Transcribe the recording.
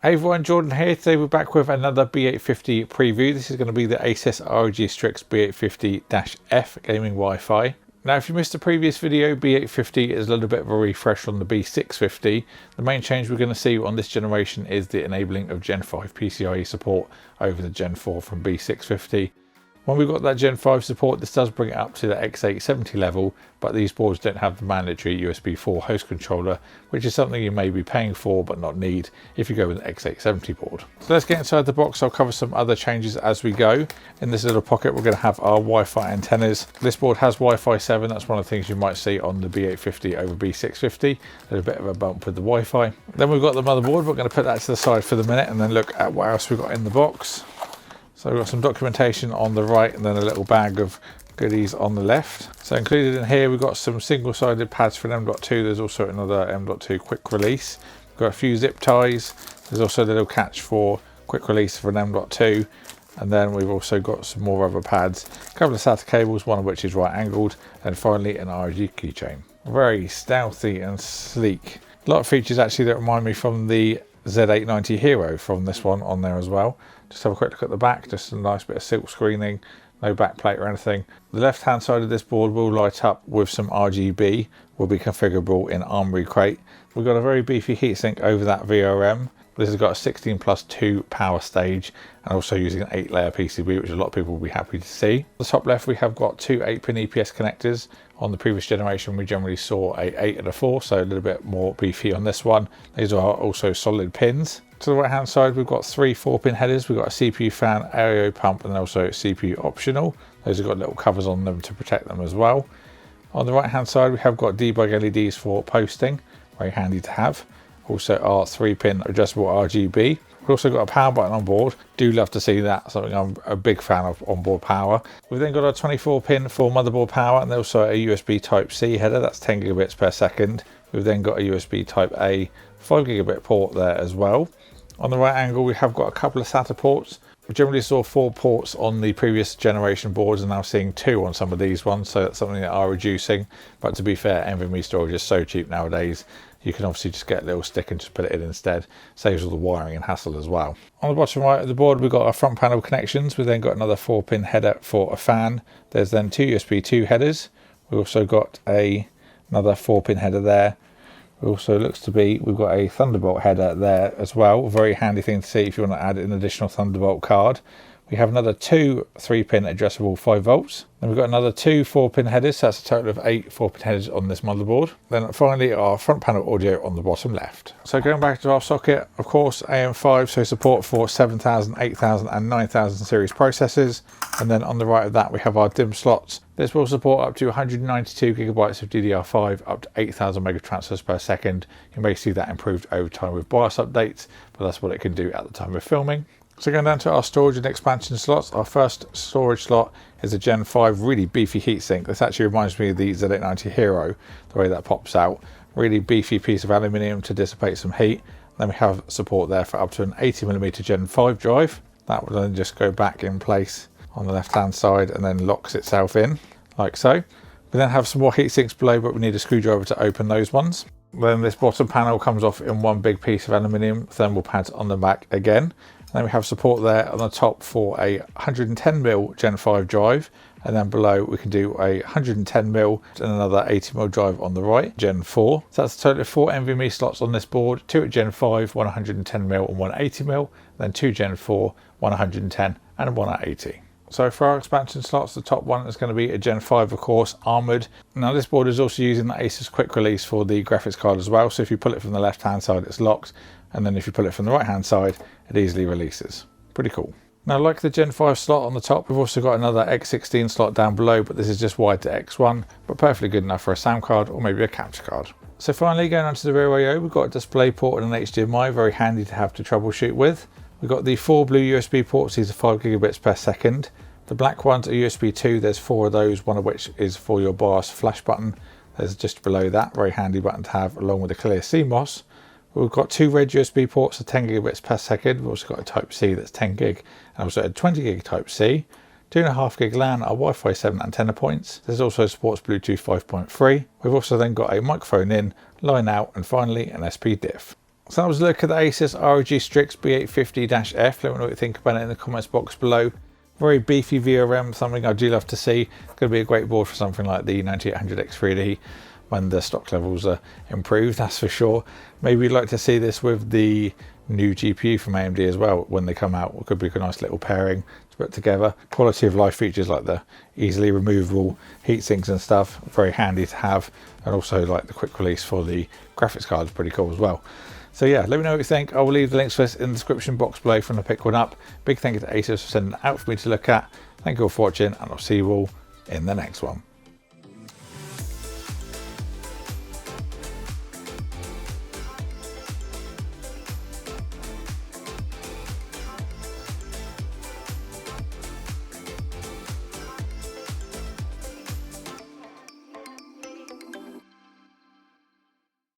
Hey everyone, Jordan here. Today we're back with another B850 preview. This is going to be the Asus ROG Strix B850-F gaming Wi-Fi. Now if you missed the previous video, B850 is a little bit of a refresh on the B650. The main change we're going to see on this generation is the enabling of Gen 5 PCIe support over the Gen 4 from B650. When we've got that Gen 5 support, this does bring it up to the X870 level, but these boards don't have the mandatory USB 4 host controller, which is something you may be paying for but not need if you go with an X870 board. So let's get inside the box. I'll cover some other changes as we go. In this little pocket, we're going to have our Wi-Fi antennas. This board has Wi-Fi 7. That's one of the things you might see on the B850 over B650. There's a bit of a bump with the Wi-Fi. Then we've got the motherboard. We're going to put that to the side for the minute and then look at what else we've got in the box. So we've got some documentation on the right and then a little bag of goodies on the left. So included in here, we've got some single-sided pads for an M.2. There's also another M.2 quick release. We've got a few zip ties. There's also a little catch for quick release for an M.2. And then we've also got some more rubber pads, a couple of SATA cables, one of which is right angled, and finally an ROG keychain. Very stealthy and sleek. A lot of features actually that remind me from the Z890 Hero from this one on there as well. Just have a quick look at the back, just a nice bit of silk screening, no backplate or anything. The left hand side of this board will light up with some RGB, will be configurable in Armoury Crate. We've got a very beefy heatsink over that VRM. This has got a 16+2 power stage and also using an 8-layer PCB, which a lot of people will be happy to see. On the top left, we have got two 8-pin EPS connectors. On the previous generation, we generally saw a 8 and a 4, so a little bit more beefy on this one. These are also solid pins. To the right hand side, we've got three 4-pin headers. We've got a CPU fan, Aereo pump, and also CPU optional. Those have got little covers on them to protect them as well. On the right hand side, we have got debug LEDs for posting, very handy to have. Also our 3-pin adjustable RGB. We've also got a power button on board. Do love to see that, something I'm a big fan of, onboard power. We've then got our 24-pin for motherboard power and also a USB Type-C header, that's 10 gigabits per second. We've then got a USB Type-A 5 gigabit port there as well. On the right angle, we have got a couple of SATA ports. We generally saw 4 ports on the previous generation boards and now seeing 2 on some of these ones, so that's something that are reducing. But to be fair, NVMe storage is so cheap nowadays, you can obviously just get a little stick and just put it in instead. Saves all the wiring and hassle as well. On the bottom right of the board, we've got our front panel connections. We've then got another 4-pin header for a fan. There's then 2 USB 2 headers. We've also got another 4-pin header there. It also looks to be, we've got a Thunderbolt header there as well. A very handy thing to see if you want to add an additional Thunderbolt card. We have another 2 3-pin addressable 5 volts. Then we've got another 2 4-pin headers, so that's a total of 8 4-pin headers on this motherboard. Then finally our front panel audio on the bottom left. So going back to our socket, of course AM5, so support for 7000, 8000 and 9000 series processors. And then on the right of that we have our DIMM slots. This will support up to 192 gigabytes of DDR5, up to 8000 mega transfers per second. You may see that improved over time with BIOS updates, but that's what it can do at the time of filming. So going down to our storage and expansion slots, our first storage slot is a Gen 5 really beefy heatsink. This actually reminds me of the Z890 Hero, the way that pops out. Really beefy piece of aluminium to dissipate some heat. Then we have support there for up to an 80mm Gen 5 drive. That will then just go back in place on the left hand side and then locks itself in, like so. We then have some more heatsinks below, but we need a screwdriver to open those ones. Then this bottom panel comes off in one big piece of aluminium, thermal pads on the back again. Then we have support there on the top for a 110mm Gen 5 drive, and then below we can do a 110mm and another 80mm drive on the right, Gen 4. So that's a total of 4 NVMe slots on this board, 2 at Gen 5, one 110mm and one 80mm, then 2 Gen 4, one 110 and one at 80. So for our expansion slots, the top one is going to be a Gen 5, of course, armoured. Now this board is also using the Asus quick release for the graphics card as well, so if you pull it from the left hand side it's locked, and then if you pull it from the right hand side it easily releases. Pretty cool. Now like the Gen 5 slot on the top, we've also got another X16 slot down below, but this is just wide to X1, but perfectly good enough for a sound card or maybe a capture card. So finally going on to the rear I/O, we've got a display port and an HDMI, very handy to have to troubleshoot with. We've got the 4 blue USB ports, these are 5 gigabits per second. The black ones are USB 2, there's 4 of those, one of which is for your BIOS flash button. There's just below that, very handy button to have along with a clear CMOS. We've got 2 red USB ports of 10 gigabits per second. We've also got a Type-C that's 10 gig and also a 20 gig Type-C. 2.5 gig LAN are Wi-Fi 7 antenna points. This also supports Bluetooth 5.3. We've also then got a microphone in, line out, and finally an SP diff. So that was a look at the Asus ROG Strix B850-F. Let me know what you think about it in the comments box below. Very beefy VRM, something I do love to see. Going to be a great board for something like the 9800X3D when the stock levels are improved, that's for sure. Maybe you'd like to see this with the new GPU from AMD as well when they come out. It could be a nice little pairing to put together. Quality of life features like the easily removable heat sinks and stuff, very handy to have. And also like the quick release for the graphics card is pretty cool as well. So yeah, let me know what you think. I will leave the links for this in the description box below if you want to pick one up. Big thank you to Asus for sending it out for me to look at. Thank you all for watching, and I'll see you all in the next one.